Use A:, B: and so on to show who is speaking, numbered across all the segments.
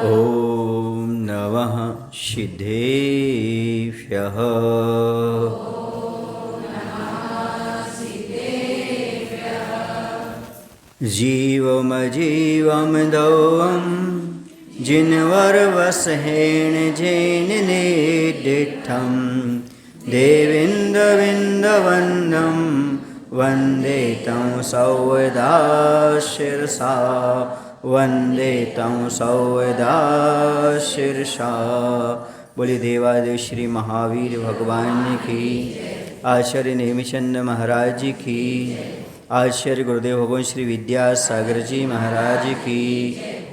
A: ॐ नमः सिद्धेभ्यः। जीवमजीवं दौं जिन्वरवसहेण जेन निदिष्टं देवेन्द्रविन्दवन्दं वन्दे तं सौदा शिरसा वन्दे तं सौदा शिरसा। बोले देवादेव श्री महावीर भगवान की, आचार्य नेमिचंद महाराज की, आचार्य गुरुदेव भगवान श्री विद्यासागर जी महाराज की,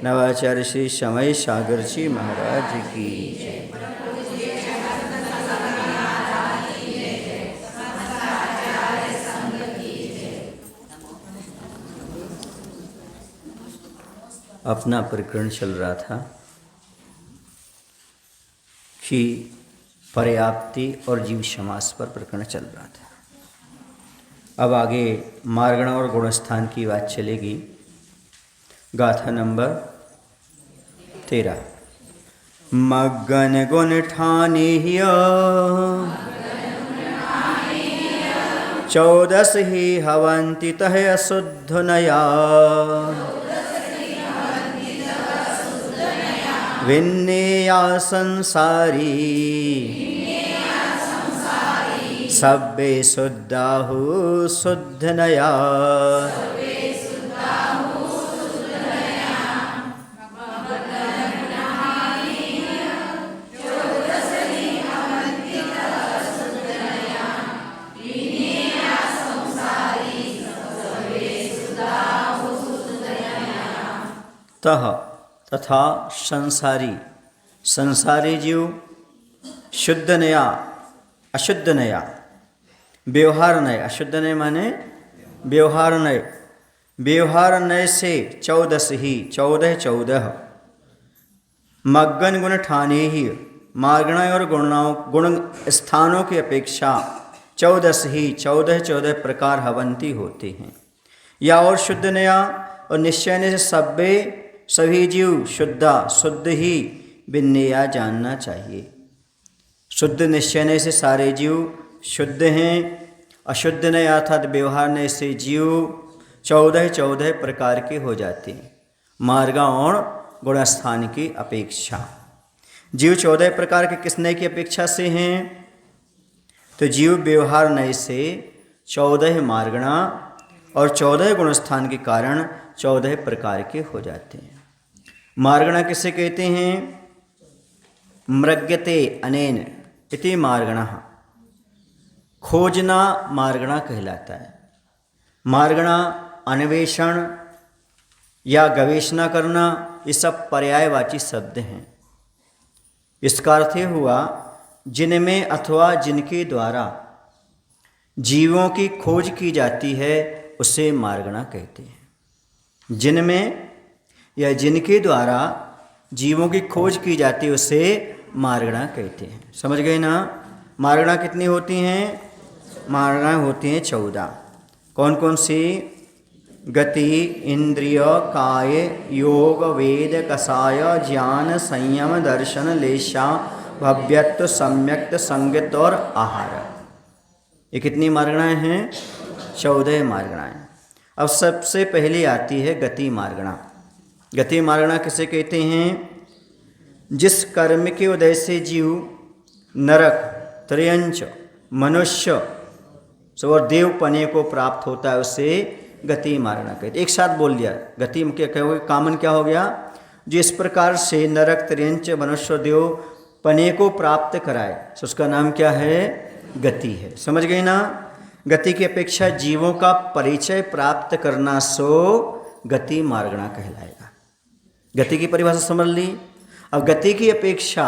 A: नवाचार्य श्री समय सागर जी महाराज की। अपना प्रकरण चल रहा था कि पर्याप्ति और जीव समास पर प्रकरण चल रहा था। अब आगे मार्गण और गुणस्थान की बात चलेगी। गाथा नंबर 13। मग्गन गुण ठानीय 14 ही हवन्ति तह अशुद्ध नया विन्नेया संसारी सब्बे शुद्धाहु शुद्ध नया। तह तथा संसारी, संसारी जीव शुद्ध नया अशुद्ध नया, व्यवहार नय, अशुद्ध नय माने व्यवहार नय, व्यवहार नय से 14 ही 14 मग्गन गुण ठाने ही, मार्गण और गुण स्थानों की अपेक्षा 14 ही 14 प्रकार हवंती होते हैं। या और शुद्ध नया और निश्चय से सभी जीव शुद्ध ही बिन्नेया जानना चाहिए। शुद्ध निश्चय से सारे जीव शुद्ध हैं। अशुद्ध नय अर्थात व्यवहार नय से जीव 14 प्रकार के हो जाते हैं, मार्ग और गुणस्थान की अपेक्षा। जीव 14 प्रकार के किस नय की अपेक्षा से हैं? तो जीव व्यवहार नय से 14 मार्गणा और 14 गुणस्थान के कारण 14 प्रकार के हो जाते हैं। मार्गणा किसे कहते हैं? मृग्यते अनेन इति मार्गणा, खोजना मार्गणा कहलाता है। मार्गणा अन्वेषण या गवेषणा करना, ये सब पर्यायवाची शब्द हैं। इसका अर्थ हुआ जिनमें अथवा जिनके द्वारा जीवों की खोज की जाती है उसे मार्गणा कहते हैं। जिनमें या जिनके द्वारा जीवों की खोज की जाती है उसे मार्गणा कहते हैं। समझ गए ना? मार्गणा कितनी होती हैं? मार्गणा होती हैं 14। कौन कौन सी? गति, इंद्रिय, काय, योग, वेद, कषाय, ज्ञान, संयम, दर्शन, लेशा, भव्यत्व, सम्यक्त, संगत और आहार। ये कितनी मार्गणाएं हैं? 14 मार्गणाएं। अब सबसे पहले आती है गति मार्गणा। गति मार्गणा किसे कहते हैं? जिस कर्म के उदय से जीव नरक, त्रयंच, मनुष्य और देवपने को प्राप्त होता है उसे गति मार्गणा कहते। एक साथ बोल दिया। गति में क्या कहोगे? कामन क्या हो गया? जिस प्रकार से नरक, त्रयंच, मनुष्य, देवपने को प्राप्त कराए तो उसका नाम क्या है? गति है। समझ गए ना? गति की अपेक्षा जीवों का परिचय प्राप्त करना सो गति मार्गणा कहलाएगा। गति की परिभाषा समझ ली। अब गति की अपेक्षा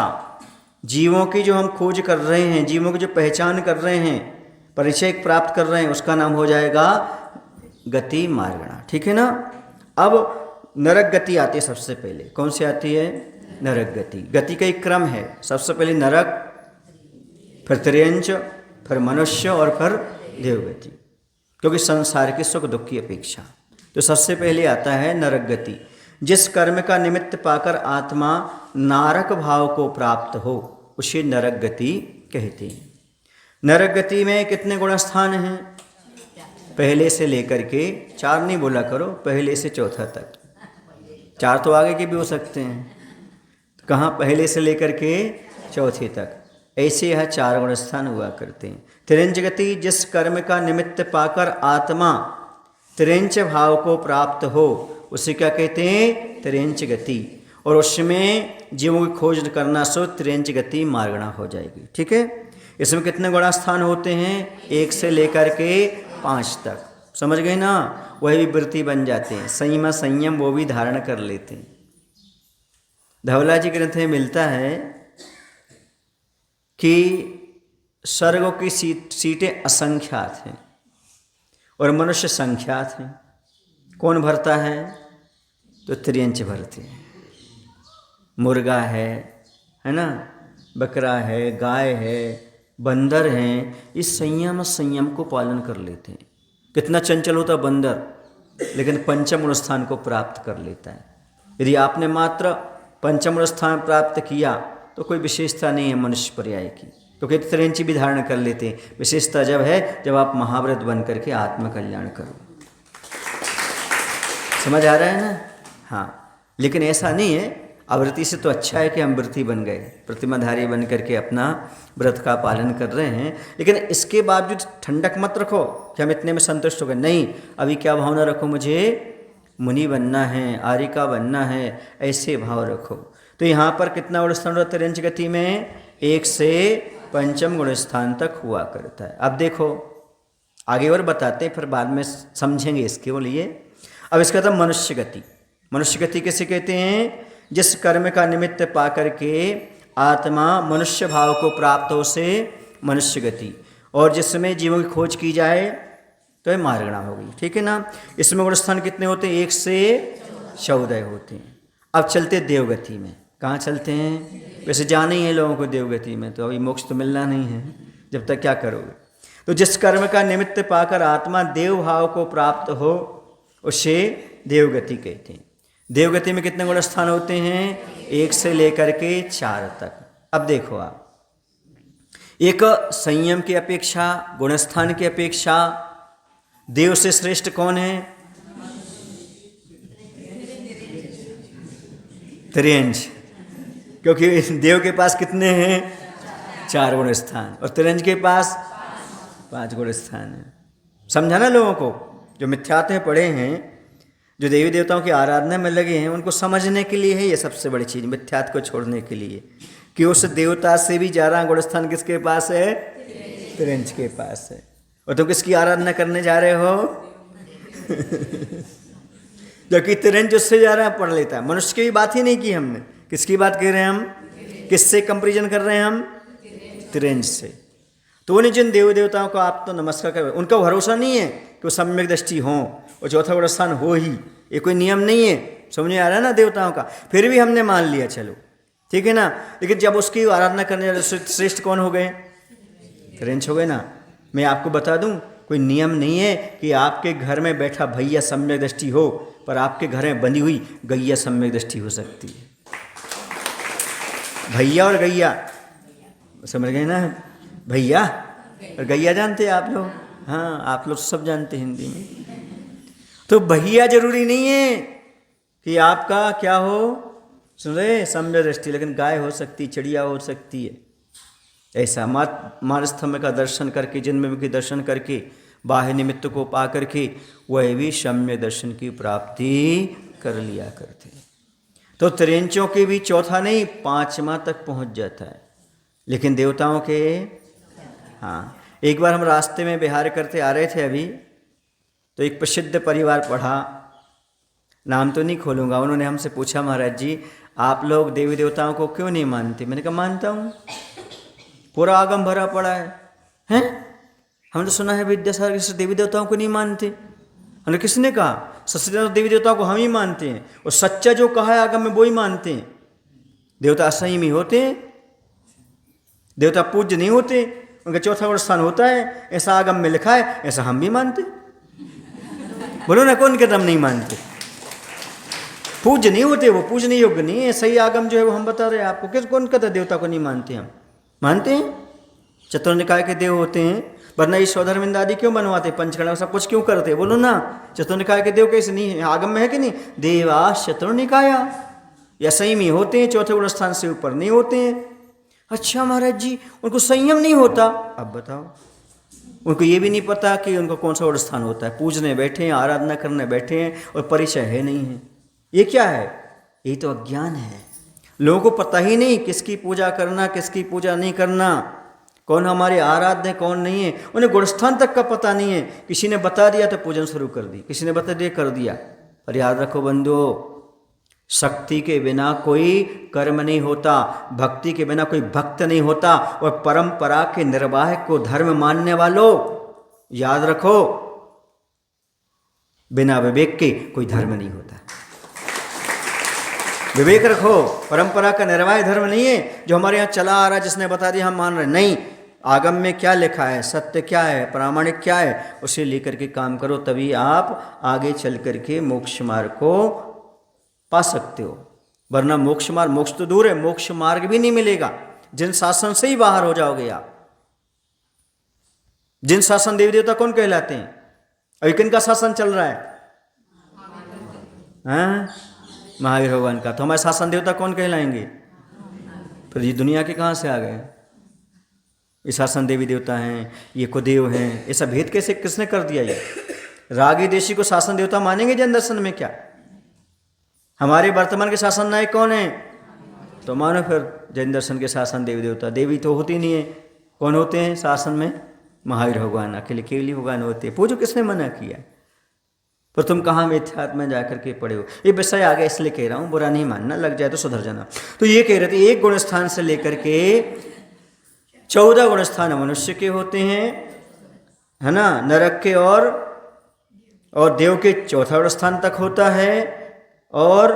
A: जीवों की जो हम खोज कर रहे हैं, जीवों की जो पहचान कर रहे हैं, परिचय प्राप्त कर रहे हैं, उसका नाम हो जाएगा गति मार्गणा। ठीक है ना? अब नरक गति आती है सबसे पहले। कौन सी आती है? नरक गति। गति का एक क्रम है। सबसे पहले नरक, फिर त्रयंच, फिर मनुष्य और फिर देवगति, क्योंकि संसार के सुख दुख की अपेक्षा। तो सबसे पहले आता है नरक गति। जिस कर्म का निमित्त पाकर आत्मा नारक भाव को प्राप्त हो उसे नरक गति कहते हैं। नरक गति में कितने गुण स्थान हैं? पहले से लेकर के 4 नहीं बोला करो, पहले से चौथा तक। 4 तो आगे के भी हो सकते हैं, तो कहाँ पहले से लेकर के चौथे तक, ऐसे यह 4 गुण स्थान हुआ करते हैं। तिरंच गति, जिस कर्म का निमित्त पाकर आत्मा तिरंच भाव को प्राप्त हो उसे क्या कहते हैं? तिरंच गति। और उसमें जीवों की खोज करना सो तिरंच गति मार्गणा हो जाएगी। ठीक है, इसमें कितने गुण स्थान होते हैं? 1 से लेकर के 5 तक। समझ गए ना? वही भी वृत्ति बन जाते हैं, संयम संयम वो भी धारण कर लेते हैं। धवला जी ग्रंथ में मिलता है कि स्वर्गों की सीटें असंख्यात हैं और मनुष्य संख्यात हैं। कौन भरता है? तो त्रियंच भरते हैं। मुर्गा है ना, बकरा है, गाय है, बंदर हैं, इस संयम को पालन कर लेते हैं। कितना चंचल होता बंदर, लेकिन पंचम स्थान को प्राप्त कर लेता है। यदि आपने मात्र पंचम स्थान प्राप्त किया तो कोई विशेषता नहीं है मनुष्य पर्याय की, क्योंकि त्रियंची भी धारण कर लेते हैं। विशेषता जब है जब आप महाव्रत बन करके आत्मकल्याण करो। समझ आ रहा है ना? हाँ, लेकिन ऐसा नहीं है। आवृत्ति से तो अच्छा है कि हम व्रती बन गए, प्रतिमाधारी बन करके अपना व्रत का पालन कर रहे हैं, लेकिन इसके बावजूद ठंडक मत रखो कि हम इतने में संतुष्ट हो गए। नहीं, अभी क्या भावना रखो? मुझे मुनि बनना है, आर्यिका बनना है, ऐसे भाव रखो। तो यहाँ पर कितना गुण स्थान होता है तिरंच गति में? 1 से पंचम गुण स्थान तक हुआ करता है। अब देखो आगे और बताते हैं, फिर बाद में समझेंगे इसके लिए। अब इसका था मनुष्य गति। मनुष्य गति किसे कहते हैं? जिस कर्म का निमित्त पा करके आत्मा मनुष्य भाव को प्राप्त हो से मनुष्य गति, और जिसमें जीवों की खोज की जाए तो ये मार्गणा होगी। ठीक है ना? इसमें गुण स्थान कितने होते हैं? 1 से 14 होते हैं। अब चलते देवगति में। कहाँ चलते हैं? वैसे जाना ही है लोगों को देवगति में, तो अभी मोक्ष तो मिलना नहीं है, जब तक क्या करोगे। तो जिस कर्म का निमित्त पाकर आत्मा देव भाव को प्राप्त हो उसे देवगति कहते हैं। देवगति में कितने गुण स्थान होते हैं? 1 से लेकर के 4 तक। अब देखो आप, एक संयम की अपेक्षा, गुणस्थान की अपेक्षा देव से श्रेष्ठ कौन है? त्रियंच। क्योंकि देव के पास कितने हैं? 4 गुण स्थान, और त्रियंच के पास 5 गुण स्थान है। समझा ना? लोगों को जो मिथ्यात्व पढ़े हैं, जो देवी देवताओं की आराधना में लगे हैं, उनको समझने के लिए है ये सबसे बड़ी चीज़, मिथ्यात्व को छोड़ने के लिए, कि उस देवता से भी ज़्यादा गुण स्थान किसके पास है? त्रियंच के पास है। और तुम किसकी आराधना करने जा रहे हो? जबकि त्रियंच उससे ज़्यादा पढ़ लेता है। मनुष्य की भी बात ही नहीं की हमने। किसकी बात कर रहे हैं हम? किससे कंपेरिजन कर रहे हैं हम? त्रियंच से। तो उन्हें जिन देव देवताओं को आप तो नमस्कार कर, उनका भरोसा नहीं है कि वो सम्यक दृष्टि हों और चौथा गुण स्थान हो ही, ये कोई नियम नहीं है। समझ में आ रहा है ना देवताओं का? फिर भी हमने मान लिया, चलो ठीक है ना। लेकिन जब उसकी आराधना करने वाले श्रेष्ठ कौन हो गए? त्रियंच हो गए ना। मैं आपको बता दूं, कोई नियम नहीं है कि आपके घर में बैठा भैया सम्यक दृष्टि हो, पर आपके घर में बंधी हुई गैया सम्यक दृष्टि हो सकती है। भैया और गैया, समझ गए ना? भैया और गैया जानते हैं आप लोग? हाँ, आप लोग सब जानते हैं हिंदी में। तो भैया जरूरी नहीं है कि आपका क्या हो, सुन रहे, सम्यक दृष्टि, लेकिन गाय हो सकती, चिड़िया हो सकती है। ऐसा मानस्तंभ का दर्शन करके, जन्म के दर्शन करके, बाह्य निमित्त को पा करके वह भी सम्यक दर्शन की प्राप्ति कर लिया करते। तो त्रियंचों के भी चौथा नहीं 5वां तक पहुंच जाता है, लेकिन देवताओं के, हाँ। एक बार हम रास्ते में विहार करते आ रहे थे अभी, तो एक प्रसिद्ध परिवार पढ़ा, नाम तो नहीं खोलूँगा, उन्होंने हमसे पूछा, महाराज जी आप लोग देवी देवताओं को क्यों नहीं मानते? मैंने कहा मानता हूँ, पूरा आगम भरा पड़ा है। हैं? हमने तो सुना है विद्यासागर से देवी देवताओं को नहीं मानते। हमने किसने कहा? सच्चिदानंद देवी देवताओं को हम ही मानते हैं, और सच्चा जो कहा है आगम में वो ही मानते हैं। देवता असंयमी होते हैं, देवता पूज्य नहीं होते, उनका चौथा गुण स्थान होता है, ऐसा आगम में लिखा है, ऐसा हम भी मानते। बोलो ना, कौन के हम नहीं मानते? पूज्य नहीं होते, वो पूजने योग्य नहीं है। सही आगम जो है वो हम बता रहे हैं आपको। किस कौन कहता देवता को नहीं मानते हम? मानते हैं, चतुर्निकाय के देव होते हैं, वरना ये स्वधर्मिंद आदि क्यों बनवाते, पंचकर्म सब कुछ क्यों करते? बोलो ना, चतुर्निकाय के देव कैसे नहीं है? आगम में है कि नहीं? देवा चतुर्निकाया, या संयमी होते हैं, चौथे गुण स्थान से ऊपर नहीं होते हैं। अच्छा महाराज जी, उनको संयम नहीं होता? अब बताओ, उनको ये भी नहीं पता कि उनको कौन सा गुण स्थान होता है? पूजने बैठे हैं, आराधना करने बैठे हैं और परिचय है नहीं है। ये क्या है? ये तो अज्ञान है। लोगों को पता ही नहीं किसकी पूजा करना, किसकी पूजा नहीं करना, कौन हमारे आराध्य है, कौन नहीं है। उन्हें गुणस्थान तक का पता नहीं है। किसी ने बता दिया तो पूजन शुरू कर दी, किसी ने बता दिया कर दिया। पर याद रखो बंधुओं, शक्ति के बिना कोई कर्म नहीं होता, भक्ति के बिना कोई भक्त नहीं होता। और परंपरा के निर्वाह को धर्म मानने वालों, याद रखो, बिना विवेक के कोई धर्म नहीं होता। विवेक रखो, परंपरा का निर्वाह धर्म नहीं है जो हमारे यहाँ चला आ रहा है, जिसने बता दिया हम मान रहे। नहीं, आगम में क्या लिखा है, सत्य क्या है, प्रामाणिक क्या है, उसे लेकर के काम करो, तभी आप आगे चल करके मोक्ष मार्ग को पा सकते हो। वरना मोक्ष मार्ग, मोक्ष तो दूर है, मोक्ष मार्ग भी नहीं मिलेगा जिन शासन से ही बाहर हो जाओगे आप। जिन शासन देवी देवता कौन कहलाते हैं? अभी किन का शासन चल रहा है? हाँ, महावीर भगवान का। तो हमारे शासन देवता कौन कहलाएंगे? फिर ये दुनिया के कहाँ से आ गए? ये शासन देवी देवता हैं, ये कुदेव हैं, ऐसा भेद कैसे किसने कर दिया? ये रागी देशी को शासन देवता मानेंगे जैन दर्शन में क्या? हमारे वर्तमान के शासन नायक कौन है? तो मानो फिर जैन दर्शन के शासन देवी देवता। देवी तो होती नहीं है, कौन होते हैं शासन में? महावीर भगवान, अकेले केवली भगवान होते हैं। पूजो, किसने मना किया? पर तुम कहाँ मिथ्यात्व में जाकर के पड़े हो? ये विषय आ गया इसलिए कह रहा हूँ, बुरा नहीं मानना, लग जाए तो सुधर जाना। तो ये कह रहे थे एक गुण स्थान से लेकर के 14 गुण स्थान मनुष्य के होते हैं, है ना, नरक के और देव के चौथा गुण स्थान तक होता है, और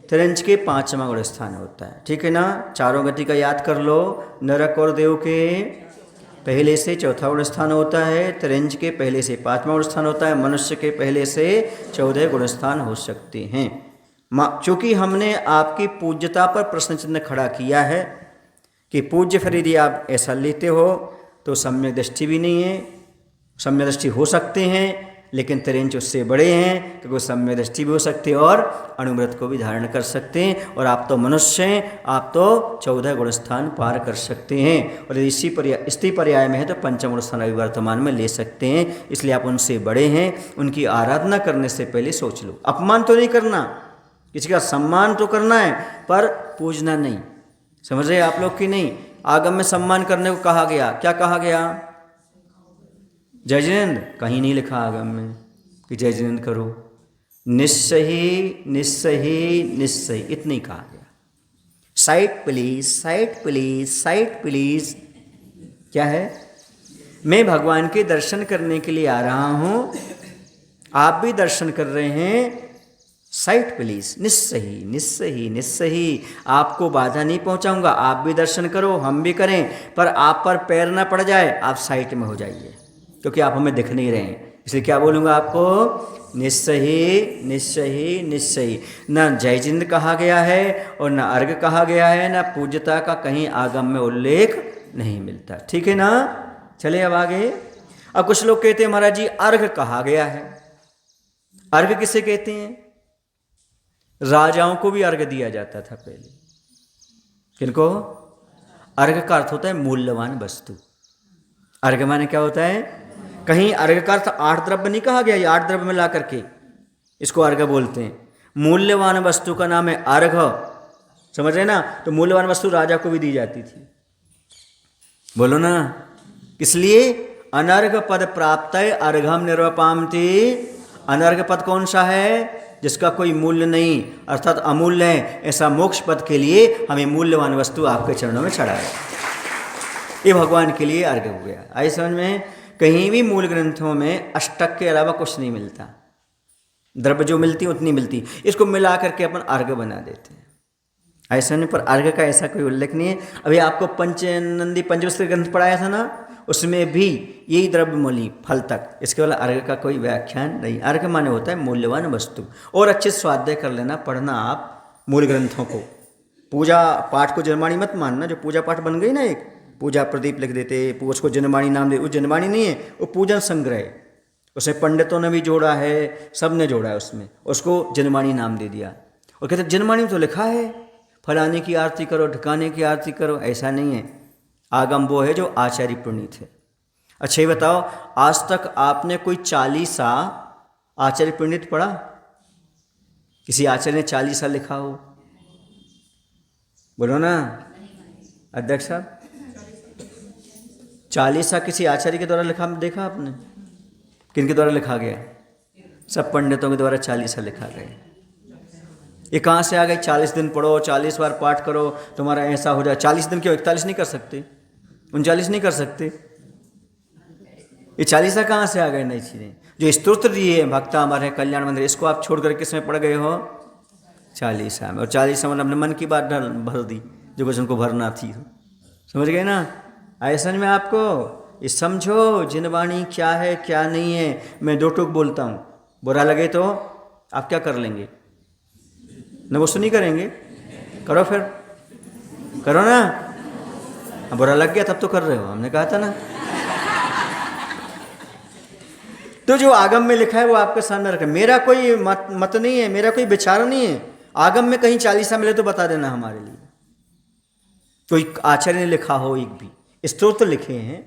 A: त्रिंज के 5वां गुण स्थान होता है। ठीक है ना? चारों गति का याद कर लो। नरक और देव के पहले से चौथा गुण स्थान होता है, त्रिंज के पहले से 5वां गुण स्थान होता है, मनुष्य के पहले से 14 गुण स्थान हो सकते हैं। चूँकि हमने आपकी पूज्यता पर प्रश्न चिन्ह खड़ा किया है कि पूज्य फिर यदि आप ऐसा लेते हो तो सम्यक दृष्टि भी नहीं है। सम्यक दृष्टि हो सकते हैं, लेकिन त्रिंच उससे बड़े हैं, क्योंकि सम्यक दृष्टि भी हो सकते हैं और अणुव्रत को भी धारण कर सकते हैं। और आप तो मनुष्य हैं, आप तो 14 गुण स्थान पार कर सकते हैं। और यदि स्त्री पर्याय में है तो 5वां गुण स्थान अभी वर्तमान में ले सकते हैं। इसलिए आप उनसे बड़े हैं। उनकी आराधना करने से पहले सोच लो। अपमान तो नहीं करना, किसी का सम्मान तो करना है, पर पूजना नहीं। समझ रहे आप लोग कि नहीं? आगम में सम्मान करने को कहा गया, क्या कहा गया? जय जिनेन्द्र, कहीं नहीं लिखा आगम में कि जय जिनेन्द्र करो। निस्सही निस्सही निस्सही, इतनी कहा गया। Site please, site please, site please. क्या है? मैं भगवान के दर्शन करने के लिए आ रहा हूँ, आप भी दर्शन कर रहे हैं, साइट प्लीज। निस्सही निस्सही निस्सही, आपको बाधा नहीं पहुँचाऊंगा, आप भी दर्शन करो, हम भी करें, पर आप पर पैर ना पड़ जाए, आप साइट में हो जाइए, क्योंकि आप हमें दिख नहीं रहे हैं। इसलिए क्या बोलूँगा आपको? निस्सही निस्सही निस्सही। ना जय जिंद कहा गया है और ना अर्घ कहा गया है, ना पूज्यता का कहीं आगम में उल्लेख नहीं मिलता। ठीक है ना? चले अब आगे। अब कुछ लोग कहते हैं महाराज जी अर्घ कहा गया है। अर्घ किसे कहते हैं? राजाओं को भी अर्घ दिया जाता था पहले। किनको? अर्घ का अर्थ होता है मूल्यवान वस्तु। अर्घ माने क्या होता है? कहीं अर्घ का अर्थ 8 द्रव्य नहीं कहा गया, ये 8 द्रव्य में ला करके इसको अर्घ बोलते हैं। मूल्यवान वस्तु का नाम है अर्घ। समझ रहे ना? तो मूल्यवान वस्तु राजा को भी दी जाती थी। बोलो ना, इसलिए अनर्घ पद प्राप्त है अर्घम निर्वपामति। अनर्घ पद कौन सा है? जिसका कोई मूल्य नहीं, अर्थात अमूल्य है। ऐसा मोक्ष पद के लिए हमें मूल्यवान वस्तु आपके चरणों में चढ़ाए, ये भगवान के लिए अर्घ हो गया। आई समझ में? कहीं भी मूल ग्रंथों में अष्टक के अलावा कुछ नहीं मिलता। द्रव्य जो मिलती उतनी मिलती, इसको मिला करके अपन अर्घ बना देते हैं। ऐसा नहीं, पर अर्घ का ऐसा कोई उल्लेख नहीं है। अभी आपको पंचनंदी पंचवस्त्र ग्रंथ पढ़ाया था ना, उसमें भी यही द्रव्यमूली फल तक, इसके वाला अर्घ का कोई व्याख्यान नहीं। अर्घ माने होता है मूल्यवान वस्तु। और अच्छे स्वाध्याय कर लेना, पढ़ना आप मूल ग्रंथों को। पूजा पाठ को जनवाणी मत मानना, जो पूजा पाठ बन गई ना, एक पूजा प्रदीप लिख देते, उसको जनवाणी नाम दे, वो जनवाणी नहीं है, वो पूजन संग्रह है। उसे पंडितों ने भी जोड़ा है, सब ने जोड़ा है उसमें, उसको जनवाणी नाम दे दिया। और कहते जनवाणी में तो लिखा है फलाने की आरती करो, ढिकाने की आरती करो, ऐसा नहीं है। आगम वो है जो आचार्य प्रणीत है। अच्छा ये बताओ, आज तक आपने कोई चालीसा आचार्य प्रणीत पढ़ा? किसी आचार्य ने चालीसा लिखा हो? बोलो ना अध्यक्ष साहब, चालीसा किसी आचार्य के द्वारा लिखा देखा आपने? किनके द्वारा लिखा गया? सब पंडितों के द्वारा चालीसा लिखा गया। ये कहाँ से आ गई? 40 दिन पढ़ो, 40 बार पाठ करो, तुम्हारा ऐसा हो जाए। 40 दिन क्यों? 41 नहीं कर सकते? 39 नहीं कर सकते? ये चालीसा कहाँ से आ गए नई चीज़ें? जो स्तोत्र दिए भक्ता हमारे कल्याण मंदिर, इसको आप छोड़ कर किस में पढ़ गए हो? चालीसा में। और चालीसा में अपने मन की बात भर दी, जो कुछ उनको भरना थी। समझ गए ना? ऐसा में आपको ये समझो जिनवाणी क्या है क्या नहीं है। मैं दो टूक बोलता हूँ, बुरा लगे तो आप क्या कर लेंगे? न वो सुनी करेंगे? करो फिर, करो ना। बुरा लग गया तब तो कर रहे हो, हमने कहा था ना। तो जो आगम में लिखा है वो आपके सामने रखा। मेरा कोई मत नहीं है, मेरा कोई विचार नहीं है। आगम में कहीं चालीसा मिले तो बता देना हमारे लिए। कोई आचार्य ने लिखा हो, एक भी स्तोत्र लिखे हैं,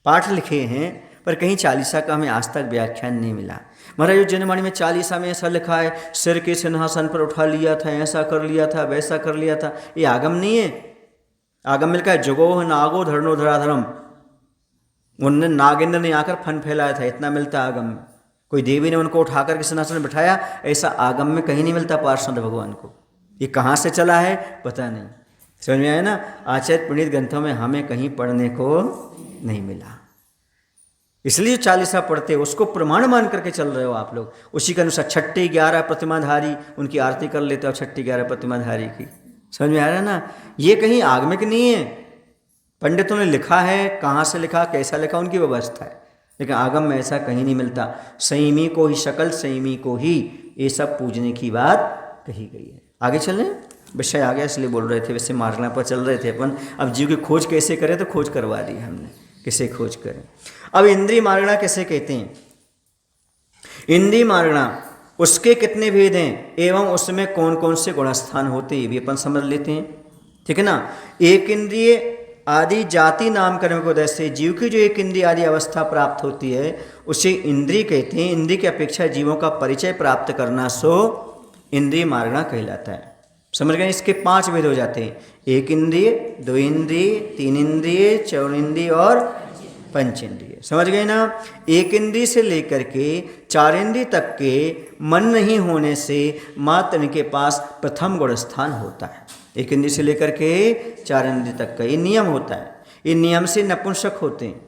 A: पाठ लिखे हैं, पर कहीं चालीसा का हमें आज तक व्याख्यान नहीं मिला। महाराज जनवाणी में चालीसा में ऐसा लिखा है, सिर के सिंहासन पर उठा लिया था, ऐसा कर लिया था, वैसा कर लिया था। ये आगम नहीं है। आगम में लिखा है जगोह नागो धरणो धराधरम। उनने नागेंद्र ने आकर फन फैलाया था, इतना मिलता आगम में। कोई देवी ने उनको उठाकर के सिंहासन में बिठाया, ऐसा आगम में कहीं नहीं मिलता पार्षद भगवान को। ये कहाँ से चला है पता नहीं। समझ में आया ना? आचार्य प्रणीत ग्रंथों में हमें कहीं पढ़ने को नहीं मिला। इसलिए चालीसा पढ़ते उसको प्रमाण मान करके चल रहे हो आप लोग। उसी के अनुसार 6 11 प्रतिमाधारी उनकी आरती कर लेते हो, 6 11 प्रतिमाधारी की। समझ में आ रहा है ना? ये कहीं आगमिक नहीं है। पंडितों ने लिखा है, कहाँ से लिखा, कैसा लिखा, उनकी व्यवस्था है, लेकिन आगम में ऐसा कहीं नहीं मिलता। संयमी को ही शकल, संयमी को ही ये सब पूजने की बात कही गई है। आगे चलें, विषय आ गया इसलिए बोल रहे थे, वैसे मार्गना पर चल रहे थे अपन। अब जीव की खोज कैसे करें, तो खोज करवा दी हमने, किसे खोज करें। अब इंद्रिय मार्गना कैसे कहते हैं? इंद्रिय मार्गना उसके कितने भेद हैं एवं उसमें कौन कौन से गुणस्थान होते हैं, ये भी अपन समझ लेते हैं। ठीक है ना? एक इंद्रिय आदि जाति नामकरण को जैसे जीव की जो एक इंद्रिय आदि अवस्था प्राप्त होती है उसे इंद्रिय कहते हैं। इंद्रिय की अपेक्षा जीवों का परिचय प्राप्त करना सो इंद्रिय मार्गना कहलाता है। समझ गए? इसके 5 भेद हो जाते हैं। एक इंद्रिय, 2 इंद्रिय, 3 इंद्रिय, 4 इंद्रिय और 5 इंद्रिय। समझ गए ना? एक इंद्रिय से लेकर के 4 इंद्रिय तक के मन नहीं होने से मात्र इनके पास प्रथम गुण स्थान होता है। एक इंद्रिय से लेकर के 4 इंद्रिय तक का ये नियम होता है। ये नियम से नपुंसक होते हैं।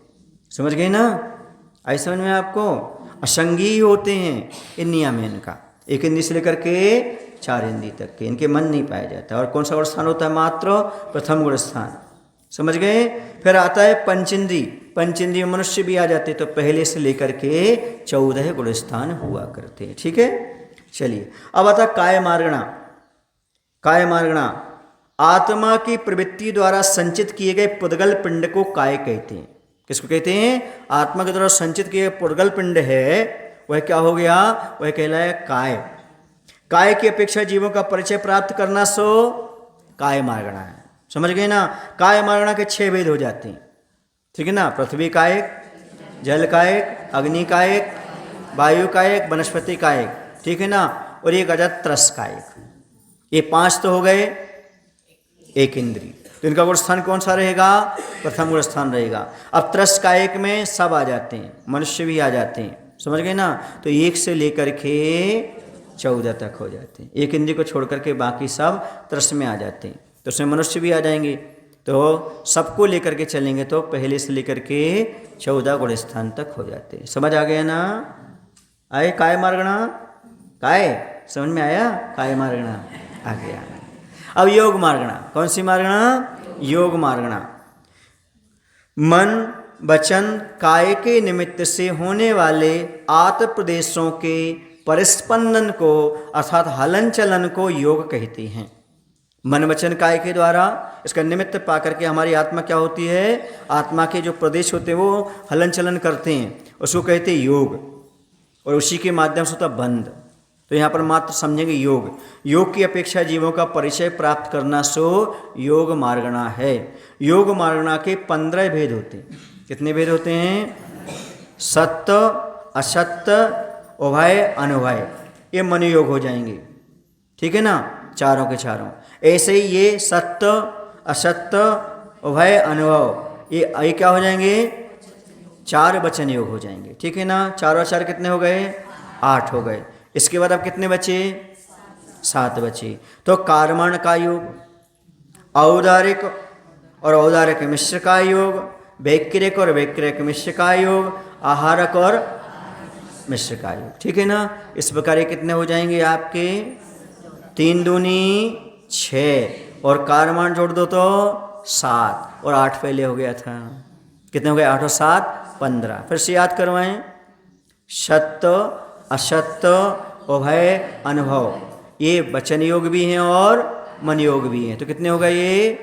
A: समझ गए ना? ऐसे समझ में आपको? असंगी होते हैं ये नियम है इनका। एक इंद्रिय से लेकर के 4 इंद्रिय तक के इनके मन नहीं पाया जाता। और कौन सा गुण स्थान होता है? मात्र प्रथम गुण स्थान। समझ गए? फिर आता है पंचेंद्रिय। पंचेंद्रिय मनुष्य भी आ जाते, तो पहले से लेकर के 14 गुण स्थान हुआ करते हैं। ठीक है, चलिए अब आता काय मार्गणा। काय मार्गणा आत्मा की प्रवृत्ति द्वारा संचित किए गए पुद्गल पिंड को काय कहते हैं। किसको कहते हैं? आत्मा के द्वारा संचित किए पुद्गल पिंड है, वह क्या हो गया? वह कहलाया काय। काय की अपेक्षा जीवों का परिचय प्राप्त करना सो काय मार्गणा है। समझ गए ना? काय मार्गणा के 6 भेद हो जाते हैं। ठीक है ना? पृथ्वी कायक, जल कायक, अग्नि कायक, वायु कायक, वनस्पति कायक। ठीक है ना? और एक अजत्रस कायक। ये 5 तो हो गए एक इंद्रिय। तो इनका गुण स्थान कौन सा रहेगा? प्रथम गुण स्थान रहेगा। अब त्रस कायक में सब आ जाते हैं, मनुष्य भी आ जाते हैं। समझ गए ना? तो 1 से लेकर के 14 तक हो जाते हैं। एक इंद्रिय को छोड़ करके बाकी सब त्रस में आ जाते हैं। तो उसमें मनुष्य भी आ जाएंगे। तो सबको लेकर के चलेंगे तो पहले से लेकर के 14 गुण स्थान तक हो जाते हैं। समझ आ गया ना? आए काय मार्गणा? काय समझ में आया? काय मार्गणा आ गया। अब योग मार्गणा। कौन सी मार्गणा? योग मार्गणा। मन वचन काय के निमित्त से होने वाले आत प्रदेशों के परिस्पंदन को अर्थात हलन चलन को योग कहते हैं। मन वचन काय के द्वारा इसका निमित्त पा करके हमारी आत्मा क्या होती है, आत्मा के जो प्रदेश होते हैं वो हलन चलन करते हैं, उसको कहते हैं योग, और उसी के माध्यम से होता बंध। तो यहाँ पर मात्र समझेंगे योग। योग की अपेक्षा जीवों का परिचय प्राप्त करना सो योग मार्गणा है। योग मार्गणा के 15 भेद होते हैं। कितने भेद होते हैं? सत्य, असत्य, उभय, अनुभय, ये मन योग हो जाएंगे, ठीक है ना, चारों के चारों। ऐसे ही ये सत्य, असत्य, उभय, अनुभव, ये क्या हो जाएंगे? 4 वचन योग हो जाएंगे, ठीक है ना। 4 और 4 कितने हो गए? 8 हो गए। इसके बाद अब कितने बचे? 7 बचे। तो कार्मण का योग, औदारिक और औदारिक मिश्र का योग, वैक्रिक और वैक्रिक मिश्र का योग, आहारक और मिश्र का योग, ठीक है ना। इस प्रकार ये कितने हो जाएंगे आपके? 3 दूनी 6 और कार्मण जोड़ दो तो 7 और 8 पहले हो गया था। कितने हो गए? 8 और 7 15। फिर से याद करवाएं। सत्य, असत्य, उभय, अनुभव, ये वचन योग भी हैं और मन योग भी हैं। तो कितने हो गए? ये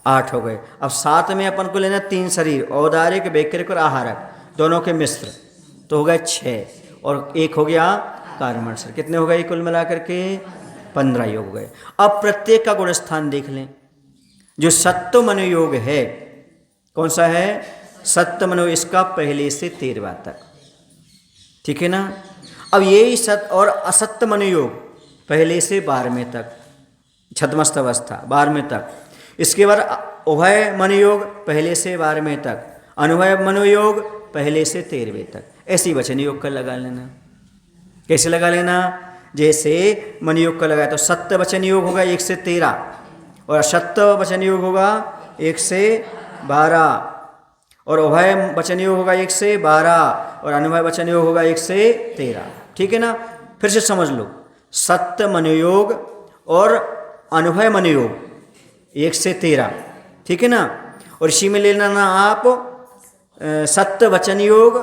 A: 8 हो गए। अब 7 में अपन को लेना 3 शरीर, औदारिक, वैक्रिक और आहारक, दोनों के मिश्र, तो हो गए 6 और 1 हो गया कार्मण शरीर। कितने हो गए कुल मिलाकर के? 15 योग हो गए। अब प्रत्येक का गुण स्थान देख लें। जो सत्व मनोयोग है, कौन सा है? सत्य मनो, इसका पहले से 13वां तक, ठीक है ना। अब यही सत्य और असत्य मनोयोग पहले से 12वें तक, छद्मस्त अवस्था 12वें तक। इसके बाद उभय मनोयोग पहले से 12वें तक, अनुभय मनोयोग पहले से 13वें तक। ऐसी वचन योग का लगा लेना। कैसे लगा लेना? जैसे मन योग का लगाया तो सत्य वचन योग होगा 1 से 13, और असत्य वचन योग होगा 1 से 12, और उभय वचन योग होगा 1 से 12, और अनुभय वचन योग होगा 1 से 13, ठीक है ना। फिर से समझ लो, सत्य मनोयोग और अनुभय मनोयोग 1 से 13, ठीक है ना। और इसी में लेना ना आप सत्य वचन योग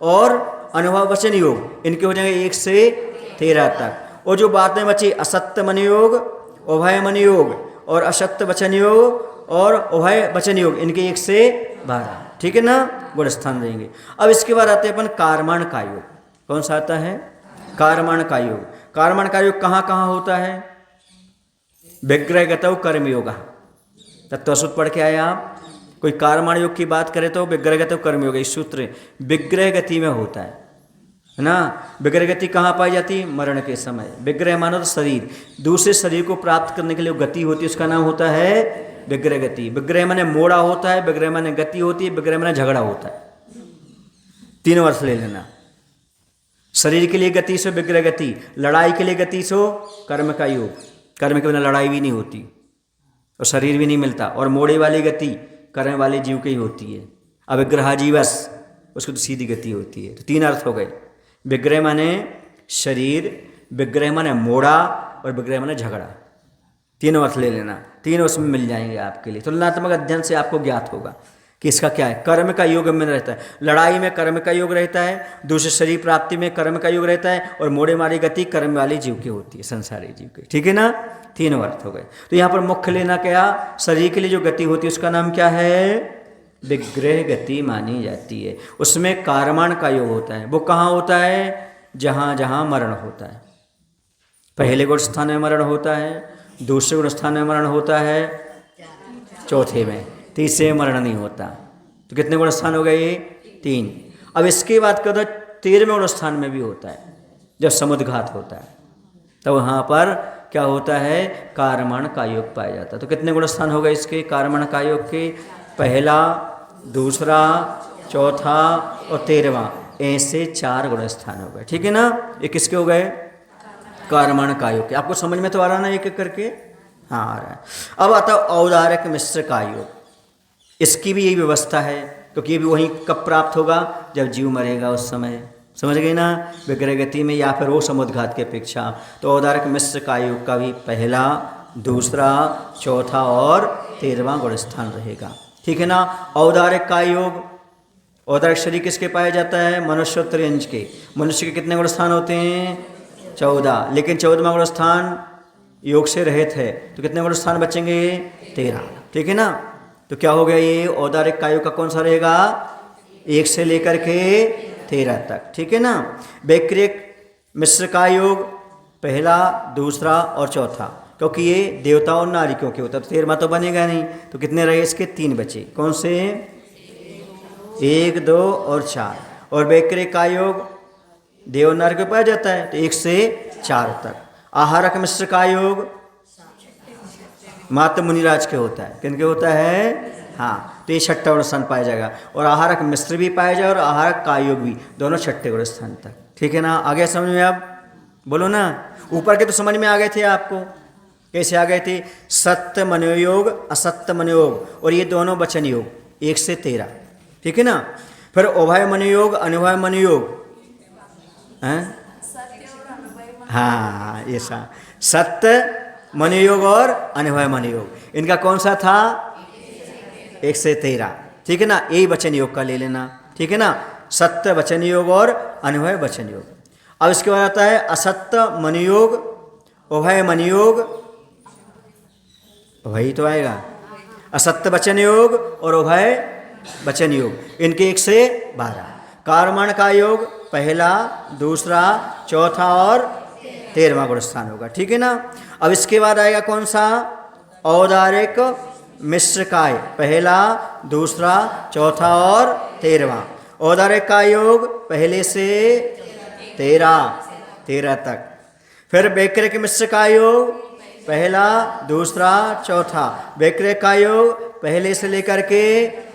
A: और अनुभव वचन योग, इनके हो जाएंगे 1 से 13 तक। और जो बातें बची असत्य मनोयोग, उभय मनोयोग और असत्य वचन योग और उभय वचन योग, इनके 1 से 12, ठीक है ना, गुण स्थान देंगे। अब इसके बाद आते हैं अपन कार्मण का योग। कौन सा आता है? कार्मण का योग। कार्मण का योग कहाँ कहाँ होता है? विग्रहगतौ कर्म योग, तत्वसूत्र पढ़ के आए आप। कोई कार्मण योग की बात करे तो विग्रहगतौ कर्म योग, इस सूत्र विग्रह गति में होता है ना। विग्रह गति कहाँ पाई जाती? मरण के समय। विग्रह मानो तो शरीर, दूसरे शरीर को प्राप्त करने के लिए गति होती है, उसका नाम होता है विग्रह गति। विग्रह माने मोड़ा होता है, विग्रह माने गति होती है, विग्रह माने झगड़ा होता है। 3 अर्थ ले लेना। शरीर के लिए गति सो विग्रह गति, लड़ाई के लिए गति सो कर्म का योग, कर्म के बिना लड़ाई भी नहीं होती और शरीर भी नहीं मिलता। और मोड़े वाली गति कर्म वाले जीव की ही होती है। अविग्रह जीवस, उसको तो सीधी गति होती है। तो 3 अर्थ हो गए। विग्रह माने शरीर, विग्रह माने मोड़ा और विग्रह माने झगड़ा। 3 अर्थ ले लेना, 3 उसमें मिल जाएंगे आपके लिए। तुलनात्मक अध्ययन से आपको ज्ञात होगा कि इसका क्या है। कर्म का योग में रहता है, लड़ाई में कर्म का योग रहता है, दूसरे शरीर प्राप्ति में कर्म का योग रहता है, और मोड़े मारी गति कर्म वाले जीव की होती है, संसारी जीव की, ठीक है ना। 3 अर्थ हो गए। तो यहाँ पर मुख्य लेना क्या? शरीर के लिए जो गति होती है उसका नाम क्या है? विग्रह गति मानी जाती है। उसमें कार्मण का योग होता है। वो कहाँ होता है? जहाँ जहाँ मरण होता है। पहले गुण स्थान में मरण होता है, दूसरे गुण स्थान में मरण होता है, चौथे में, तीसरे में मरण नहीं होता। तो कितने गुण स्थान हो गए? ये 3। अब इसके बाद क्या होता है? 13वें गुण स्थान में भी होता है, जब समुद्घात होता है, तो वहाँ पर क्या होता है? कार्मण का योग पाया जाता है। तो कितने गुण स्थान हो गए इसके कार्मण का योग के? पहला, दूसरा, चौथा और 13वां, ऐसे 4 गुण स्थान हो गए, ठीक है ना। ये किसके हो गए? कार्मण का योग के। आपको समझ में तो आ रहा ना एक एक करके? हाँ आ रहा है। अब आता है औदारिक मिश्र का योग। इसकी भी यही व्यवस्था है, क्योंकि ये भी वहीं कब प्राप्त होगा? जब जीव मरेगा उस समय। समझ गए ना? विग्रह गति में या फिर वो समुद्घात की अपेक्षा। तो औदारिक मिश्र का योग का भी पहला, दूसरा, चौथा और 13वां गुण स्थान रहेगा। ठीक है ना। औदारिक का योग, औदारिक शरीर किसके पाया जाता है? मनुष्योत्तरी अंश के। मनुष्य के कितने गुण स्थान होते हैं? 14। लेकिन 14वां गुण स्थान योग से रहित है, तो कितने गुण स्थान बचेंगे? 13। ठीक है ना। तो क्या हो गया ये औदारिक कायोग का कौन सा रहेगा? 1 से लेकर के 13 तक। ठीक है ना। वैक्रिक मिश्र का योग पहला, दूसरा और चौथा, क्योंकि ये देवता और नारिकों के होता है, तो 13वां तो बनेगा नहीं, तो कितने रहे इसके? 3 बचे। कौन से? 1, 2 और 4। और वैक्रिक का योग देव नार को पाया जाता है, तो 1 से 4 तक। आहारक मिश्र का योग मात्र मुनिराज के होता है। किनके होता है? हाँ, तो ये 6ठा गुण स्थान पाया जाएगा। और आहारक मिश्र भी पाया जाएगा और आहारक का योग भी, दोनों 6ठे गुण स्थान तक। ठीक है ना। आ गया समझ में? अब बोलो ना। ऊपर के तो समझ में आ गए थे आपको, कैसे आ गए थे? सत्य मनोयोग, असत्य मनोयोग, और ये दोनों वचन योग 1 से 13। ठीक है ना। फिर उभय मनोयोग, अनुभय मनोयोग, हाँ ऐसा सत्य मनोयोग और अनुभव मनोयोग, इनका कौन सा था? 1 से 13। ठीक है ना। यही वचन योग का ले लेना। ठीक है ना। सत्य वचन योग और अनुभव वचन योग। अब इसके बाद आता है असत्य मनोयोग, उभय मनोयोग, वही तो आएगा, असत्य वचन योग और उभय वचन योग, इनके 1 से 12। कर्मण का योग पहला, दूसरा, चौथा और 13वां गुण स्थान होगा। ठीक है ना। अब इसके बाद आएगा कौन सा? औदारिक मिश्र काय, पहला, दूसरा, चौथा और 13वां। औदारिक का योग पहले से 13 तक। फिर वैक्रिक मिश्र का योग पहला, दूसरा, चौथा। वैक्रिक का योग पहले से लेकर के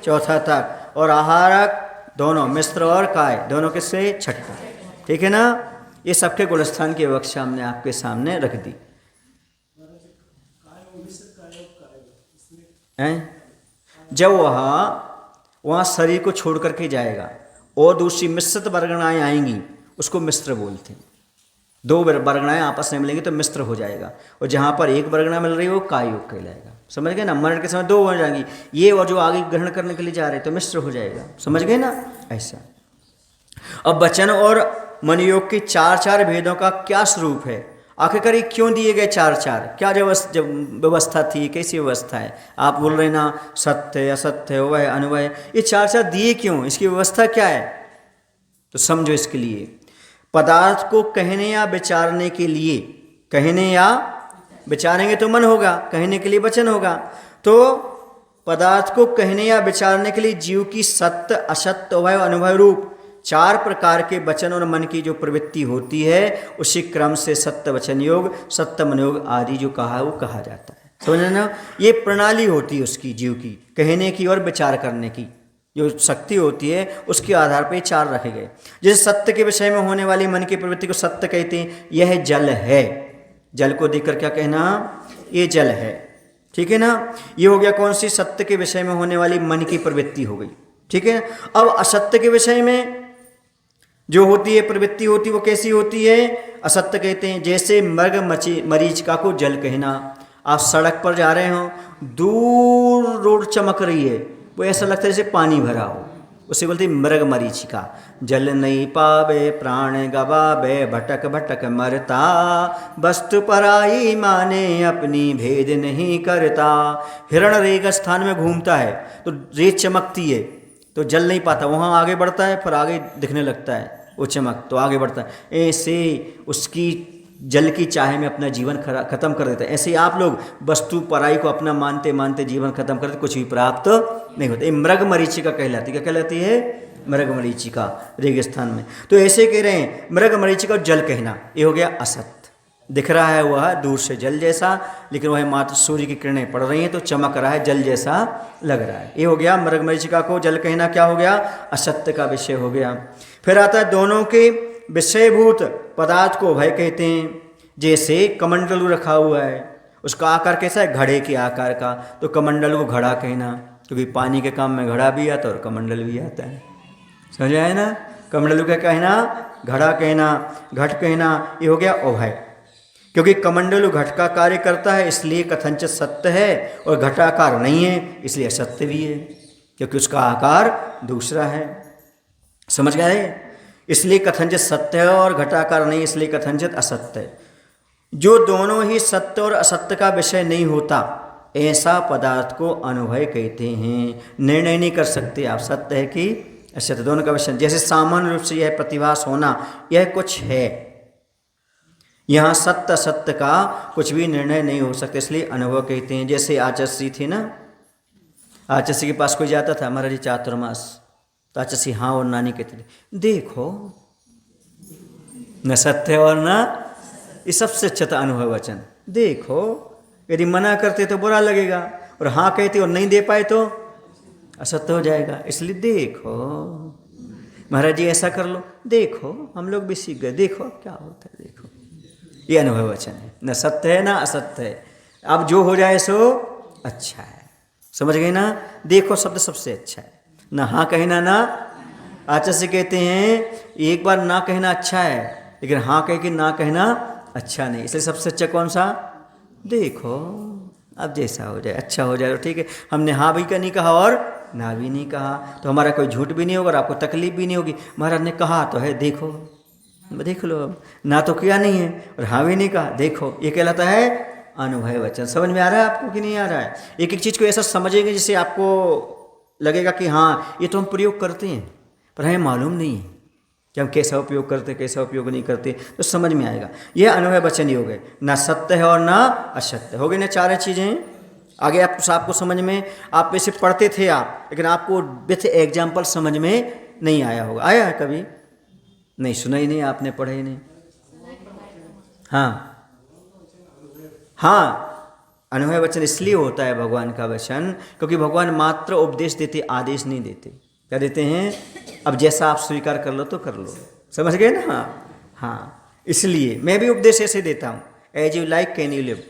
A: चौथा तक। और आहारक दोनों, मिश्र और काय दोनों किससे? 6ठा। ठीक है ना। ये सबके गुणस्थान की विवक्षा हमने आपके सामने रख दी हैं। जब वहाँ शरीर को छोड़ करके जाएगा और दूसरी मिश्रित वर्गणाएं आएंगी, उसको मिश्र बोलते हैं। 2 वर्गणाएं आपस में मिलेंगी तो मिश्र हो जाएगा, और जहाँ पर एक वर्गणा मिल रही है वो कायोग कहलाएगा। समझ गए ना। मरण के समय 2 हो जाएंगी, ये और जो आगे ग्रहण करने के लिए जा रहे हैं तो मिश्र हो जाएगा। समझ गए ना। ऐसा। अब वचन और मनोयोग के 4 भेदों का क्या स्वरूप है? आखिरकार ये क्यों दिए गए 4? क्या जब व्यवस्था थी, कैसी व्यवस्था है? आप बोल रहे ना सत्य, असत्य, वह अनुभव, ये 4 दिए क्यों? इसकी व्यवस्था क्या है? तो समझो इसके लिए। पदार्थ को कहने या विचारने के लिए, कहने या विचारेंगे तो मन होगा, कहने के लिए वचन होगा। तो पदार्थ को कहने या विचारने के लिए जीव की सत्य, असत्य, उभय, अनुभव रूप 4 प्रकार के वचन और मन की जो प्रवृत्ति होती है, उसी क्रम से सत्य वचन योग, सत्य मनोयोग आदि जो कहा है वो कहा जाता है। समझ ना। ये प्रणाली होती है उसकी, जीव की कहने की और विचार करने की जो शक्ति होती है, उसके आधार पर 4 रखे गए। जैसे सत्य के विषय में होने वाली मन की प्रवृत्ति को सत्य कहते हैं। यह जल है, जल को देखकर क्या कहना? ये जल है। ठीक है ना। ये हो गया कौन सी? सत्य के विषय में होने वाली मन की प्रवृत्ति हो गई। ठीक है। अब असत्य के विषय में जो होती है प्रवृत्ति होती, वो कैसी होती है? असत्य कहते हैं। जैसे मृग मरीचिका को जल कहना। आप सड़क पर जा रहे हो, दूर रोड चमक रही है, वो ऐसा लगता है जैसे पानी भरा हो, उसे बोलते मृग मरीचिका। जल नहीं पावे प्राण गवावे, भटक भटक मरता, वस्तु पराई माने अपनी भेद नहीं करता। हिरण रेग स्थान में घूमता है तो रेत चमकती है तो जल नहीं पाता, वहाँ आगे बढ़ता है, फिर आगे दिखने लगता है वो चमक, तो आगे बढ़ता है। ऐसे उसकी जल की चाह में अपना जीवन खत्म कर देता है। ऐसे ही आप लोग वस्तु पराई को अपना मानते मानते जीवन खत्म करते, कुछ भी प्राप्त नहीं होता। ये मृग मरीचिका कहलाती, क्या कहलाती है? मृग मरीचिका रेगिस्तान में। तो ऐसे कह रहे हैं मृग मरीचिका जल कहना, ये हो गया असत्य। दिख रहा है वह दूर से जल जैसा, लेकिन वह मात्र सूर्य की किरणें पड़ रही हैं तो चमक रहा है, जल जैसा लग रहा है। ये हो गया मृग मरीचिका को जल कहना, क्या हो गया? असत्य का विषय हो गया। फिर आता है दोनों के विषयभूत पदार्थ को भय कहते हैं। जैसे कमंडलू रखा हुआ है, उसका आकार कैसा है? घड़े के आकार का, तो कमंडल को घड़ा कहना, क्योंकि पानी के काम में घड़ा भी आता है और कमंडल भी आता है। समझ आए ना। कमंडलू का कहना, घड़ा कहना, घट कहना, ये हो गया उभय। क्योंकि कमंडलु घट का कार्य करता है इसलिए कथंचित सत्य है, और घटाकार नहीं है इसलिए असत्य भी है, क्योंकि उसका आकार दूसरा है। समझ गए? इसलिए कथंचित सत्य है और घटाकार नहीं इसलिए कथंचित असत्य है। जो दोनों ही सत्य और असत्य का विषय नहीं होता ऐसा पदार्थ को अनुभव कहते हैं। निर्णय नहीं कर सकते आप सत्य है कि असत्य, दोनों का विषय। जैसे सामान्य रूप से यह प्रतिभास होना यह कुछ है, यहाँ सत्य असत्य का कुछ भी निर्णय नहीं हो सकता इसलिए अनुभव कहते हैं। जैसे आचर्षी थे ना, आचर्षी के पास कोई जाता था, महाराज जी चातुर्मास, तो आचर्षी हाँ और नानी कहते थे, देखो न सत्य और न, ये सबसे अच्छा था अनुभव वचन। देखो, यदि मना करते तो बुरा लगेगा, और हाँ कहते और नहीं दे पाए तो असत्य हो जाएगा, इसलिए देखो महाराज जी ऐसा कर लो, देखो हम लोग भी सीख गए, देखो क्या होता है, देखो। ये अनुभव वचन है, न सत्य है ना असत्य है, अब जो हो जाए सो अच्छा है। समझ गए ना? देखो शब्द सबसे अच्छा है, ना हाँ कहना ना। आचार्य कहते हैं एक बार ना कहना अच्छा है, लेकिन हाँ कह के ना कहना अच्छा नहीं, इसलिए सबसे अच्छा कौन सा? देखो अब जैसा हो जाए, अच्छा हो जाए तो ठीक है। हमने हाँ भी का नहीं कहा और ना भी नहीं कहा, तो हमारा कोई झूठ भी नहीं होगा और आपको तकलीफ भी नहीं होगी। महाराज ने कहा तो है देखो, देख लो, अब ना तो किया नहीं है और हाँ भी नहीं कहा, देखो, ये कहलाता है अनुभव वचन। समझ में आ रहा है आपको कि नहीं आ रहा है? एक एक चीज़ को ऐसा समझेंगे जिससे आपको लगेगा कि हाँ ये तो हम प्रयोग करते हैं, पर हमें मालूम नहीं है कि हम कैसा उपयोग करते कैसा उपयोग नहीं करते, तो समझ में आएगा। यह अनुभव वचन ही हो गए, ना सत्य है और ना असत्य हो गए ना, चार चीज़ें। आगे आपको समझ में, आप वैसे पढ़ते थे आप, लेकिन आपको विथ एग्जाम्पल समझ में नहीं आया होगा। आया है कभी? नहीं, सुना ही नहीं आपने, पढ़ा ही नहीं। हाँ हाँ, अनुभव वचन इसलिए होता है भगवान का वचन, क्योंकि भगवान मात्र उपदेश देते, आदेश नहीं देते। क्या देते हैं? अब जैसा आप स्वीकार कर लो तो कर लो। समझ गए ना? हाँ, इसलिए मैं भी उपदेश ऐसे देता हूँ, as you like can you live.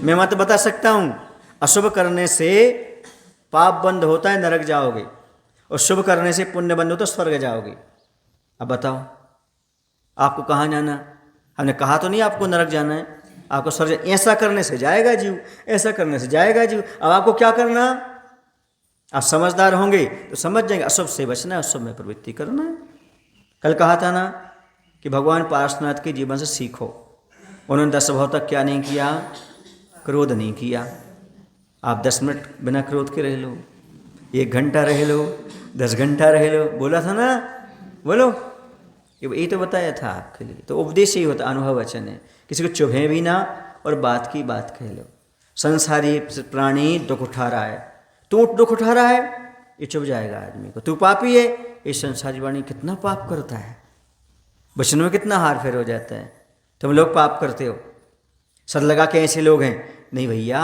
A: मैं मत बता सकता हूँ अशुभ करने से पाप बंद होता है नरक जाओगे, और शुभ करने से पुण्य बंद होता है स्वर्ग जाओगे। अब बताओ आपको कहाँ जाना? हमने कहा तो नहीं आपको नरक जाना है, आपको स्वर्ग। ऐसा करने से जाएगा जीव, ऐसा करने से जाएगा जीव। अब आपको क्या करना? आप समझदार होंगे तो समझ जाएंगे अशुभ से बचना है, अशुभ में प्रवृत्ति करना है। कल कहा था ना कि भगवान पार्श्वनाथ के जीवन से सीखो। उन्होंने 10 भाव तक क्या नहीं किया? क्रोध नहीं किया। आप 10 मिनट बिना क्रोध के रह लो, 1 घंटा रह लो, 10 घंटा रह लो, बोला था ना? बोलो, ये तो बताया था आपके लिए। तो उपदेश ही होता, अनुभव वचन है। किसी को चुभे भी ना और बात की बात कह लो। संसारी प्राणी दुख उठा रहा है, तू दुख उठा रहा है, ये चुभ जाएगा आदमी को। तू पापी है, ये संसारी प्राणी कितना पाप करता है, वचनों में कितना हार फेर हो जाता है। तुम लोग पाप करते हो, सर लगा के ऐसे लोग हैं। नहीं भैया,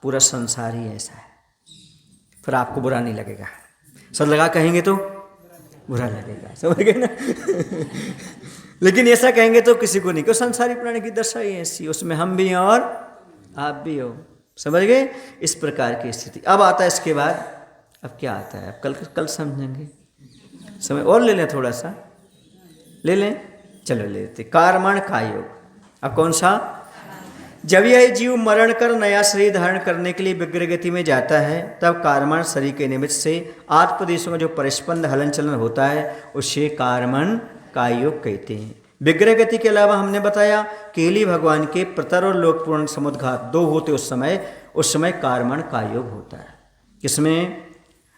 A: पूरा संसार ही ऐसा है। फिर आपको बुरा नहीं लगेगा, सर लगा कहेंगे तो बुरा लगेगा। समझ गए ना? लेकिन ऐसा कहेंगे तो किसी को नहीं, क्यों? संसारी प्राणी की दशा ही ऐसी, उसमें हम भी हैं और आप भी हो। समझ गए? इस प्रकार की स्थिति। अब आता है इसके बाद, अब क्या आता है? अब कल समझेंगे। समय और ले लें, थोड़ा सा ले लें, चलो ले लेते। कर्मण का योग। अब कौन सा? जब यह जीव मरण कर नया शरीर धारण करने के लिए विग्रह गति में जाता है, तब कर्मण शरीर के निमित्त से आठ प्रदेशों में जो परिस्पंद हलन चलन होता है उसे कर्मण का योग कहते हैं। विग्रह गति के अलावा हमने बताया केली भगवान के प्रतर और लोकपूर्ण समुद्घात 2 होते उस समय कर्मण का योग होता है। किसमें?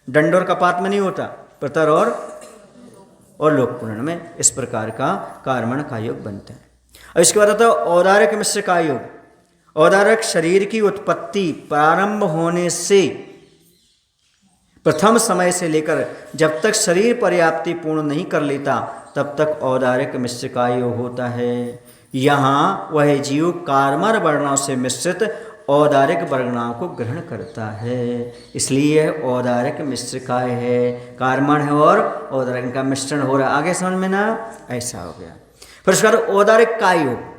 A: दंड और कपात में नहीं होता, प्रतर और लोकपूर्ण में। इस प्रकार का कर्मण का योग बनता है। और इसके बाद आता है औदार्यक मिश्र का योग। औदार्यक शरीर की उत्पत्ति प्रारंभ होने से प्रथम समय से लेकर जब तक शरीर पर्याप्ति पूर्ण नहीं कर लेता तब तक औदार्यक मिश्र का योग होता है। यहाँ वह जीव कार्मर वर्णों से मिश्रित औदार्यक वर्गणाओं को ग्रहण करता है, इसलिए औदार्यक मिश्र का है। कार्मण है और औदार्यक का मिश्रण हो रहा है। आगे समझ में ना? ऐसा हो गया। फिर उसका औदार्यक का योग।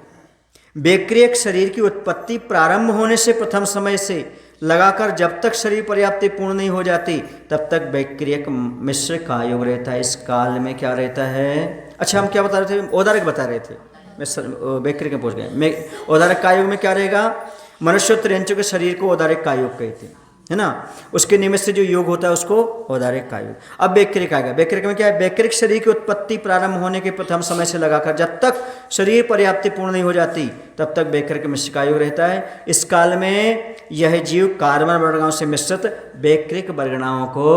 A: वैक्रियक शरीर की उत्पत्ति प्रारंभ होने से प्रथम समय से लगाकर जब तक शरीर पर्याप्ति पूर्ण नहीं हो जाती तब तक वैक्रियक मिश्र का योग रहता है। इस काल में क्या रहता है? अच्छा, हम क्या बता रहे थे? औदार्यक बता रहे थे। वैक्रिक में पहुँच गए। औदारिक कायोग में क्या रहेगा? मनुष्य त्रियंचों के शरीर को औदारिक कायोग कहते हैं, है ना। उसके निमित्त से जो योग होता है उसको औदारिक कायोग। अब वैक्रिक आएगा। वैक्रिक में क्या है? वैक्रिक शरीर की उत्पत्ति प्रारंभ होने के प्रथम समय से लगाकर जब तक शरीर पर्याप्ति पूर्ण नहीं हो जाती तब तक वैक्रिक मिश्र कायोग रहता है। इस काल में यह जीव कार्बन वर्गणाओं से मिश्रित वैक्रिक वर्गणाओं को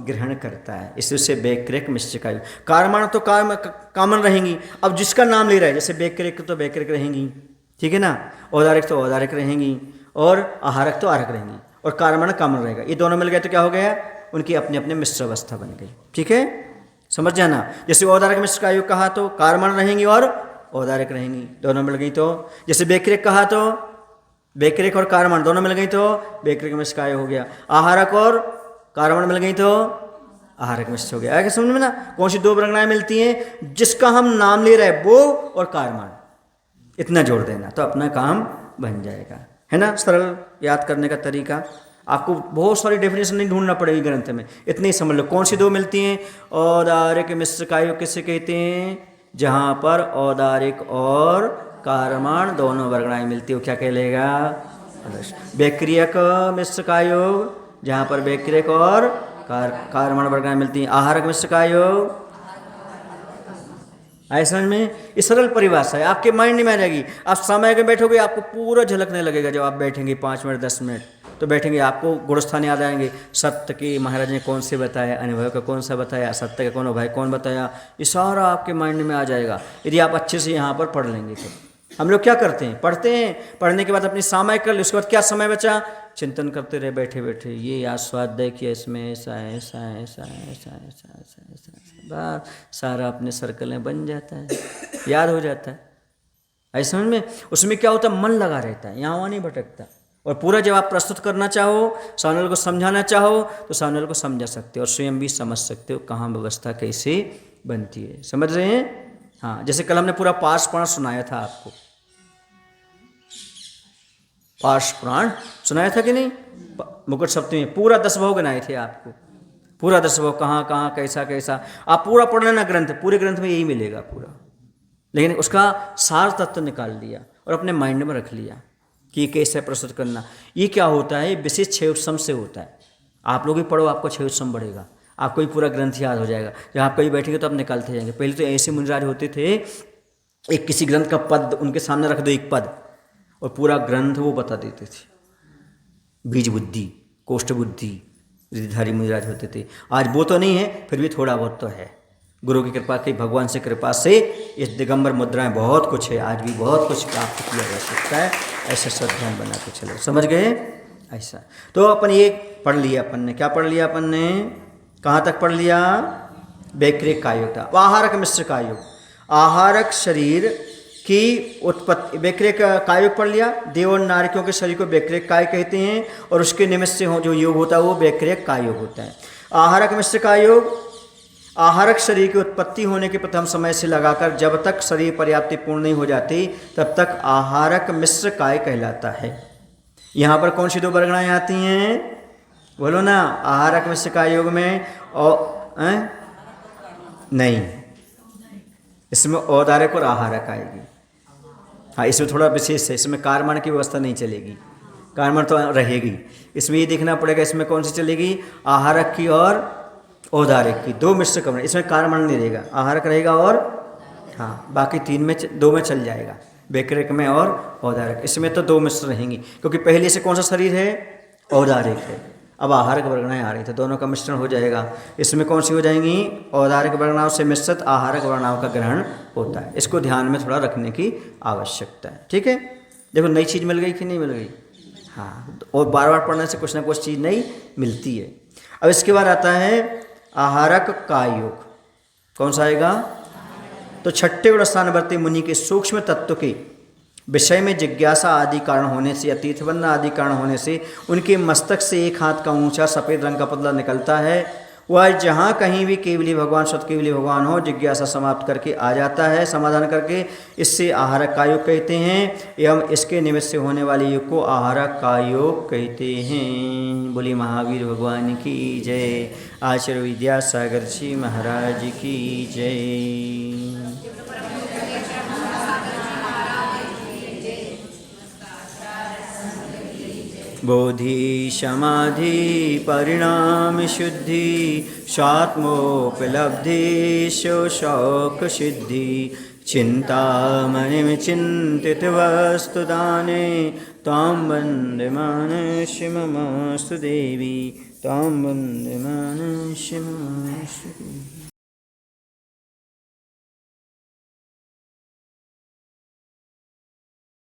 A: ग्रहण करता है, इससे वैक्रिक मिश्र कायोग। कार्बन तो कॉमन रहेंगी। अब जिसका नाम ले रहा है, जैसे वैक्रिक तो वैक्रिक रहेंगी, ठीक है ना, औदारिक तो औदारिक रहेंगी, और आहारक तो आहारक रहेंगी, और कार्बन कॉमन रहेगा। ये दोनों मिल गए तो क्या हो गया? उनकी अपने अपने मिश्र अवस्था बन गई। ठीक है, समझ जाना। जैसे औदारिक मिश्र कायोग कहा तो कार्बन रहेंगी और औदारिक रहेंगी, दोनों मिल गई तो। जैसे वैक्रिक कहा तो वैक्रिक और कार्बन दोनों मिल गई तो वैक्रिक मिश्र कायोग हो गया। आहारक और कार्बन मिल गई तो आहारक मिश्र हो गया। आगे समझ में ना? कौन सी दो वर्गणाएं मिलती हैं? जिसका हम नाम ले रहे हैं वो और कार्बन, इतना जोड़ देना तो अपना काम बन जाएगा, है ना। सरल याद करने का तरीका। आपको बहुत सारी डेफिनेशन नहीं ढूंढना पड़ेगी ग्रंथ में, इतनी ही समझ लो। कौन सी दो मिलती हैं? औदारिक मिश्र कायोग किसे कहते हैं? जहाँ पर औदारिक और कार्बन दोनों वर्गणाएं मिलती हो, क्या कहलेगा? वैक्रियक मिश्र कायोग, जहाँ पर वैक्रिक और कार्बन वर्गणाएं मिलती हैं। आहारक मिश्र कायोग, आए समझ में? ये सरल परिभाषा है, आपके माइंड में आ जाएगी। आप समय में बैठोगे आपको पूरा झलकने लगेगा। जब आप बैठेंगे 5 मिनट 10 मिनट तो बैठेंगे, आपको गुणस्थान याद आएंगे। सत्य की महाराज ने कौन से बताया, अनुभव का कौन सा बताया, सत्य का कौन भाई कौन बताया, ये सारा आपके माइंड में आ जाएगा यदि आप अच्छे से यहाँ पर पढ़ लेंगे तो। हम लोग क्या करते हैं? पढ़ते हैं, पढ़ने के बाद अपनी सामायिक कर ली, उसके बाद क्या समय बचा? चिंतन करते रहे बैठे बैठे, ये आज स्वाध्याय किया, इसमें ऐसा है, ऐसा है, ऐसा है, ऐसा है, ऐसा है, ऐसा है, ऐसा है, बस सारा अपने सर्कल में बन जाता है, याद हो जाता है। ऐसे समझ में? उसमें क्या होता है? मन लगा रहता है, यहाँ वहाँ नहीं भटकता। और पूरा जब आप प्रस्तुत करना चाहो, सामने को समझाना चाहो तो सामने को समझा सकते हो और स्वयं भी समझ सकते हो कहाँ व्यवस्था कैसे बनती है। समझ रहे हैं? हाँ, जैसे कल हमने पूरा पार्श पुराण सुनाया था आपको। पार्श पुराण सुनाया था कि नहीं? मुकुट सप्तमी में पूरा 10 भाव गिनाए थे आपको, पूरा 10 भाव कहाँ कहाँ कैसा कैसा। आप पूरा पढ़ लेना ग्रंथ, पूरे ग्रंथ में यही मिलेगा पूरा। लेकिन उसका सार तत्व निकाल लिया और अपने माइंड में रख लिया कि कैसे प्रस्तुत करना। ये क्या होता है? विशेष 6 उत्सव से होता है। आप लोग भी पढ़ो, आपको 6 उत्सव बढ़ेगा, आपको भी पूरा ग्रंथ याद हो जाएगा। जब आप कहीं बैठेंगे तो आप निकालते जाएंगे। पहले तो ऐसे मुनिराज होते थे, एक किसी ग्रंथ का पद उनके सामने रख दो, एक पद, और पूरा ग्रंथ वो बता देते थे। बीज बुद्धि, कोष्ठ बुद्धि रिद्धिधारी मुनिराज होते थे। आज वो तो नहीं है, फिर भी थोड़ा बहुत तो है। गुरु की कृपा की, भगवान से कृपा से इस दिगंबर मुद्राएं बहुत कुछ है, आज भी बहुत कुछ प्राप्त किया जा सकता है। ऐसा श्रद्धान बना के चलो, समझ गए? ऐसा तो अपन ये पढ़ लिया, अपन ने क्या पढ़ लिया? अपन ने कहाँ तक पढ़ लिया? वैक्रिक कायोग था। आहारक मिश्र कायोग, आहारक शरीर की उत्पत्ति, वैक्रिक कायोग पढ़ लिया। देव और नारकियों के शरीर को वैक्रिक काय कहते हैं और उसके निमित्त से जो योग होता है वो वैक्रिक कायोग होता है। आहारक मिश्र कायोग, आहारक शरीर की उत्पत्ति होने के प्रथम समय से लगाकर जब तक शरीर पर्याप्ति पूर्ण नहीं हो जाती तब तक आहारक मिश्र काय कहलाता है। यहाँ पर कौन सी दो वर्गणाएं आती हैं? बोलो ना। आहारक मिश्र कायोग में नहीं, इसमें औदारिक और आहारक आएगी। हाँ, इसमें थोड़ा विशेष है, इसमें कार्बन की व्यवस्था नहीं चलेगी, कार्बन तो रहेगी। इसमें ये देखना पड़ेगा इसमें कौन सी चलेगी? आहारक की और औदारिक की, 2 मिश्र कमरे। इसमें कार्बन नहीं रहेगा, आहारक रहेगा और हाँ बाकी 3 में 2 में चल जाएगा, वैक्रिक में और औदारिक। इसमें तो 2 मिश्र रहेंगी क्योंकि पहले से कौन सा शरीर है? औदारिक है। अब आहारक वर्गणाएं आ रही तो दोनों का मिश्रण हो जाएगा। इसमें कौन सी हो जाएंगी? औदारिक वर्गणाओं से मिश्रित आहारक वर्गणाओं का ग्रहण होता है। इसको ध्यान में थोड़ा रखने की आवश्यकता है। ठीक है, देखो नई चीज़ मिल गई कि नहीं मिल गई? हाँ, और बार बार पढ़ने से कुछ ना कुछ चीज़ नई मिलती है। अब इसके बाद आता है आहारक कायोग। कौन सा आएगा? तो छठे गुण स्थानवर्ती मुनि के सूक्ष्म तत्व के विषय में जिज्ञासा आदि कारण होने से या तीर्थबंध आदि कारण होने से उनके मस्तक से एक हाथ का ऊंचा सफ़ेद रंग का पुतला निकलता है। वह जहाँ कहीं भी केवली भगवान सत केवली भगवान हो जिज्ञासा समाप्त करके आ जाता है, समाधान करके। इससे आहारक कायोग कहते हैं एवं इसके निमित्त से होने वाले योग को आहारक कायोग कहते हैं। बोली महावीर भगवान की जय। आचार्य विद्यासागर जी महाराज की जय। बोधि समाधि परिणाम शुद्धि स्वात्मोपलब्धि शोक सिद्धि चिंतामणि चिंतित वस्तुदाने तां वन्दे मानस्य ममास्तु देवी तां वन्दे मानस्य ममास्तु देवी।